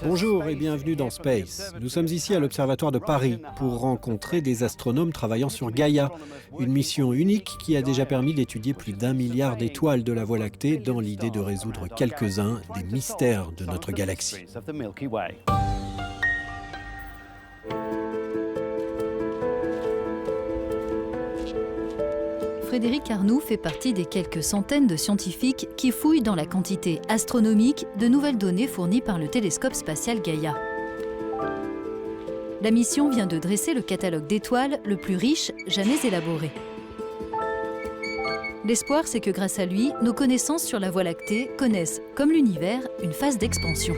Bonjour et bienvenue dans Space. Nous sommes ici à l'Observatoire de Paris pour rencontrer des astronomes travaillant sur Gaïa, une mission unique qui a déjà permis d'étudier plus d'1 milliard d'étoiles de la Voie lactée dans l'idée de résoudre quelques-uns des mystères de notre galaxie. Frédéric Arnoux fait partie des quelques centaines de scientifiques qui fouillent dans la quantité astronomique de nouvelles données fournies par le télescope spatial Gaïa. La mission vient de dresser le catalogue d'étoiles le plus riche jamais élaboré. L'espoir, c'est que grâce à lui, nos connaissances sur la Voie lactée connaissent, comme l'univers, une phase d'expansion.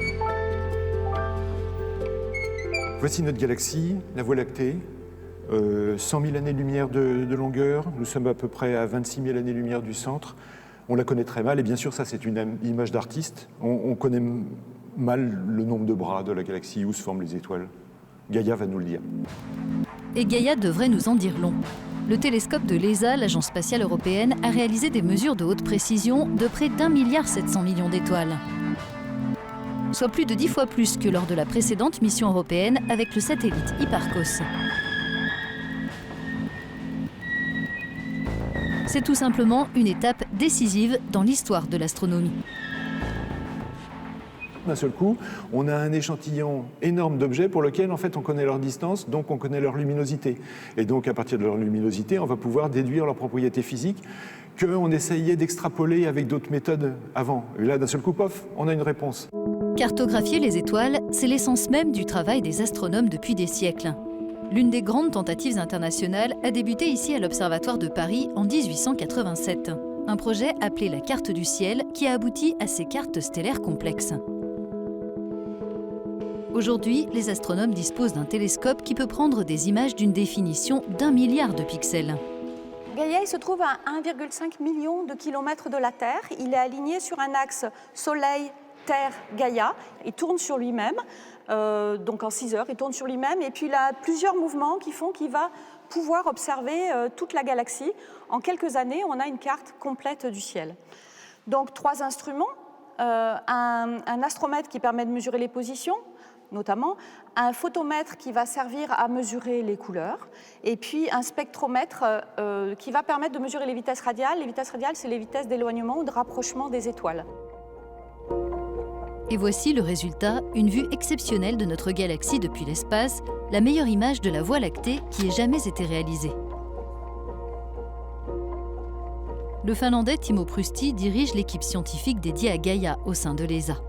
Voici notre galaxie, la Voie lactée. 100 000 années-lumière de longueur, nous sommes à peu près à 26 000 années-lumière du centre. On la connaît très mal, et bien sûr ça c'est une image d'artiste. On connaît mal le nombre de bras de la galaxie, où se forment les étoiles. Gaïa va nous le dire. Et Gaïa devrait nous en dire long. Le télescope de l'ESA, l'Agence spatiale européenne, a réalisé des mesures de haute précision de près d'1,7 milliard d'étoiles. Soit plus de 10 fois plus que lors de la précédente mission européenne avec le satellite Hipparcos. C'est tout simplement une étape décisive dans l'histoire de l'astronomie. D'un seul coup, on a un échantillon énorme d'objets pour lequel en fait on connaît leur distance, donc on connaît leur luminosité. Et donc à partir de leur luminosité, on va pouvoir déduire leurs propriétés physiques qu'on essayait d'extrapoler avec d'autres méthodes avant. Et là, d'un seul coup, pof, on a une réponse. Cartographier les étoiles, c'est l'essence même du travail des astronomes depuis des siècles. L'une des grandes tentatives internationales a débuté ici à l'Observatoire de Paris en 1887. Un projet appelé la carte du ciel qui a abouti à ces cartes stellaires complexes. Aujourd'hui, les astronomes disposent d'un télescope qui peut prendre des images d'une définition d'1 milliard de pixels. Gaïa il se trouve à 1,5 million de kilomètres de la Terre. Il est aligné sur un axe Soleil-Terre-Gaïa. Il tourne sur lui-même. Donc en 6 heures, il tourne sur lui-même et puis il a plusieurs mouvements qui font qu'il va pouvoir observer toute la galaxie. En quelques années, on a une carte complète du ciel. Donc 3 instruments, un astromètre qui permet de mesurer les positions, notamment, un photomètre qui va servir à mesurer les couleurs, et puis un spectromètre qui va permettre de mesurer les vitesses radiales. Les vitesses radiales, c'est les vitesses d'éloignement ou de rapprochement des étoiles. Et voici le résultat, une vue exceptionnelle de notre galaxie depuis l'espace, la meilleure image de la Voie lactée qui ait jamais été réalisée. Le Finlandais Timo Prusti dirige l'équipe scientifique dédiée à Gaïa au sein de l'ESA.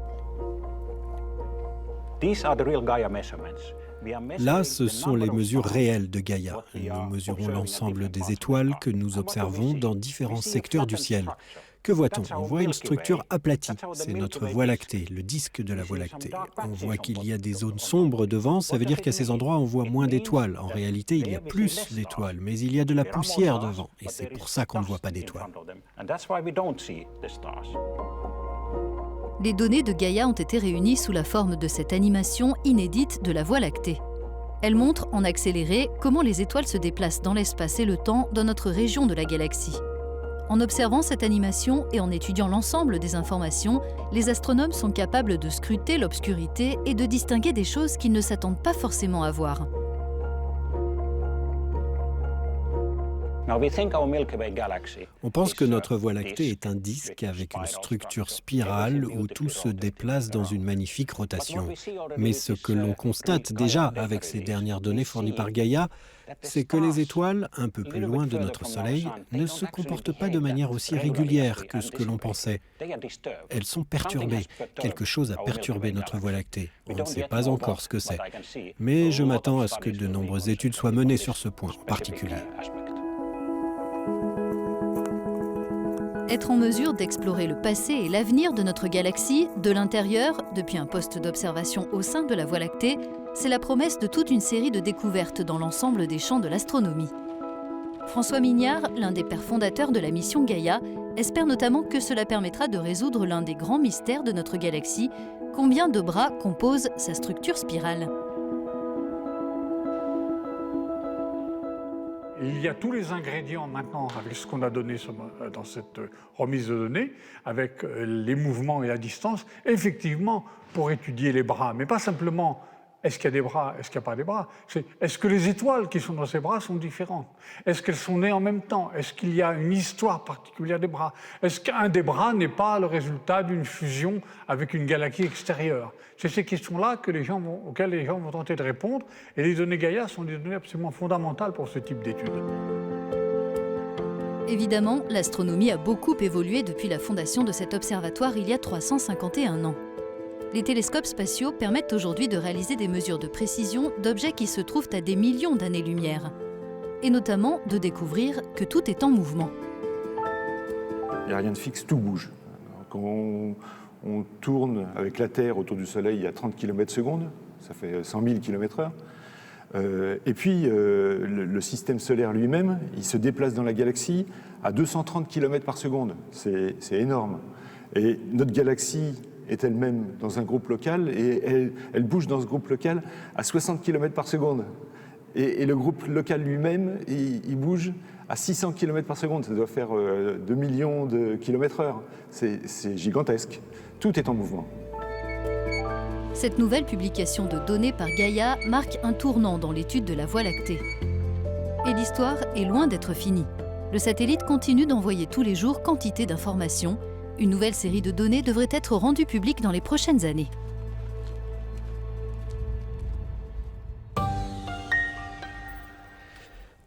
Là, ce sont les mesures réelles de Gaïa. Nous mesurons l'ensemble des étoiles que nous observons dans différents secteurs du ciel. Que voit-on? On voit une structure aplatie. C'est notre Voie lactée, le disque de la Voie lactée. On voit qu'il y a des zones sombres devant, ça veut dire qu'à ces endroits, on voit moins d'étoiles. En réalité, il y a plus d'étoiles, mais il y a de la poussière devant. Et c'est pour ça qu'on ne voit pas d'étoiles. Les données de Gaïa ont été réunies sous la forme de cette animation inédite de la Voie lactée. Elle montre, en accéléré, comment les étoiles se déplacent dans l'espace et le temps dans notre région de la galaxie. En observant cette animation et en étudiant l'ensemble des informations, les astronomes sont capables de scruter l'obscurité et de distinguer des choses qu'ils ne s'attendent pas forcément à voir. On pense que notre Voie lactée est un disque avec une structure spirale où tout se déplace dans une magnifique rotation. Mais ce que l'on constate déjà avec ces dernières données fournies par Gaïa, c'est que les étoiles, un peu plus loin de notre Soleil, ne se comportent pas de manière aussi régulière que ce que l'on pensait. Elles sont perturbées. Quelque chose a perturbé notre Voie lactée. On ne sait pas encore ce que c'est. Mais je m'attends à ce que de nombreuses études soient menées sur ce point en particulier. Être en mesure d'explorer le passé et l'avenir de notre galaxie, de l'intérieur, depuis un poste d'observation au sein de la Voie lactée, c'est la promesse de toute une série de découvertes dans l'ensemble des champs de l'astronomie. François Mignard, l'un des pères fondateurs de la mission Gaïa, espère notamment que cela permettra de résoudre l'un des grands mystères de notre galaxie, combien de bras compose sa structure spirale. il y a tous les ingrédients maintenant avec ce qu'on a donné dans cette remise de données, avec les mouvements et la distance, effectivement pour étudier les bras, mais pas simplement est-ce qu'il y a des bras, est-ce qu'il n'y a pas des bras, c'est est-ce que les étoiles qui sont dans ces bras sont différentes, est-ce qu'elles sont nées en même temps, est-ce qu'il y a une histoire particulière des bras, est-ce qu'un des bras n'est pas le résultat d'une fusion avec une galaxie extérieure. C'est ces questions-là auxquelles les gens vont tenter de répondre, et les données Gaïa sont des données absolument fondamentales pour ce type d'études. Évidemment, l'astronomie a beaucoup évolué depuis la fondation de cet observatoire il y a 351 ans. Les télescopes spatiaux permettent aujourd'hui de réaliser des mesures de précision d'objets qui se trouvent à des millions d'années-lumière, et notamment de découvrir que tout est en mouvement. Il n'y a rien de fixe, tout bouge. Quand on tourne avec la Terre autour du Soleil à 30 km/s, ça fait 100 000 km/h. Et puis, le système solaire lui-même, il se déplace dans la galaxie à 230 km/s. C'est énorme. Et notre galaxie est elle-même dans un groupe local, et elle bouge dans ce groupe local à 60 km/s. Et le groupe local lui-même, il bouge à 600 km/s. Ça doit faire 2 millions de km/h. C'est gigantesque. Tout est en mouvement. Cette nouvelle publication de données par Gaïa marque un tournant dans l'étude de la Voie lactée. Et l'histoire est loin d'être finie. Le satellite continue d'envoyer tous les jours quantité d'informations. Une nouvelle série de données devrait être rendue publique dans les prochaines années.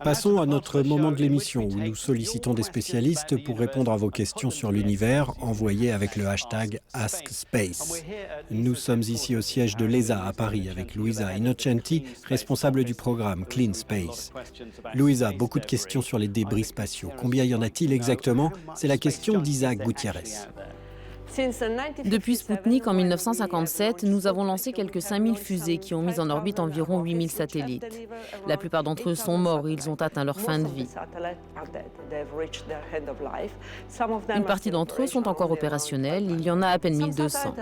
Passons à notre moment de l'émission où nous sollicitons des spécialistes pour répondre à vos questions sur l'univers envoyées avec le hashtag AskSpace. Nous sommes ici au siège de l'ESA à Paris avec Luisa Innocenti, responsable du programme Clean Space. Luisa, beaucoup de questions sur les débris spatiaux. Combien y en a-t-il exactement? C'est la question d'Isaac Gutiérrez. Depuis Spoutnik en 1957, nous avons lancé quelques 5000 fusées qui ont mis en orbite environ 8000 satellites. La plupart d'entre eux sont morts et ils ont atteint leur fin de vie. Une partie d'entre eux sont encore opérationnels, il y en a à peine 1200.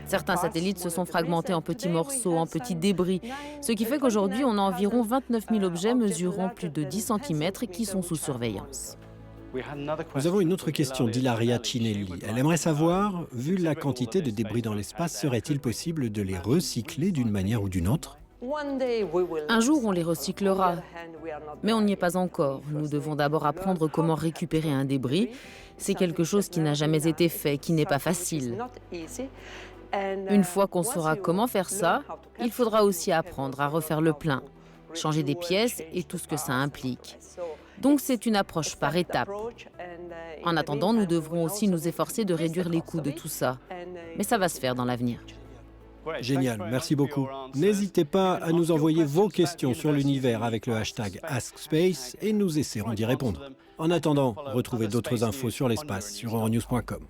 Certains satellites se sont fragmentés en petits morceaux, en petits débris, ce qui fait qu'aujourd'hui on a environ 29 000 objets mesurant plus de 10 cm qui sont sous surveillance. Nous avons une autre question d'Hilaria Cinelli. Elle aimerait savoir, vu la quantité de débris dans l'espace, serait-il possible de les recycler d'une manière ou d'une autre? Un jour, on les recyclera, mais on n'y est pas encore. Nous devons d'abord apprendre comment récupérer un débris. C'est quelque chose qui n'a jamais été fait, qui n'est pas facile. Une fois qu'on saura comment faire ça, il faudra aussi apprendre à refaire le plein, changer des pièces et tout ce que ça implique. Donc c'est une approche par étapes. En attendant, nous devrons aussi nous efforcer de réduire les coûts de tout ça. Mais ça va se faire dans l'avenir. Génial, merci beaucoup. N'hésitez pas à nous envoyer vos questions sur l'univers avec le hashtag AskSpace et nous essaierons d'y répondre. En attendant, retrouvez d'autres infos sur l'espace sur euronews.com.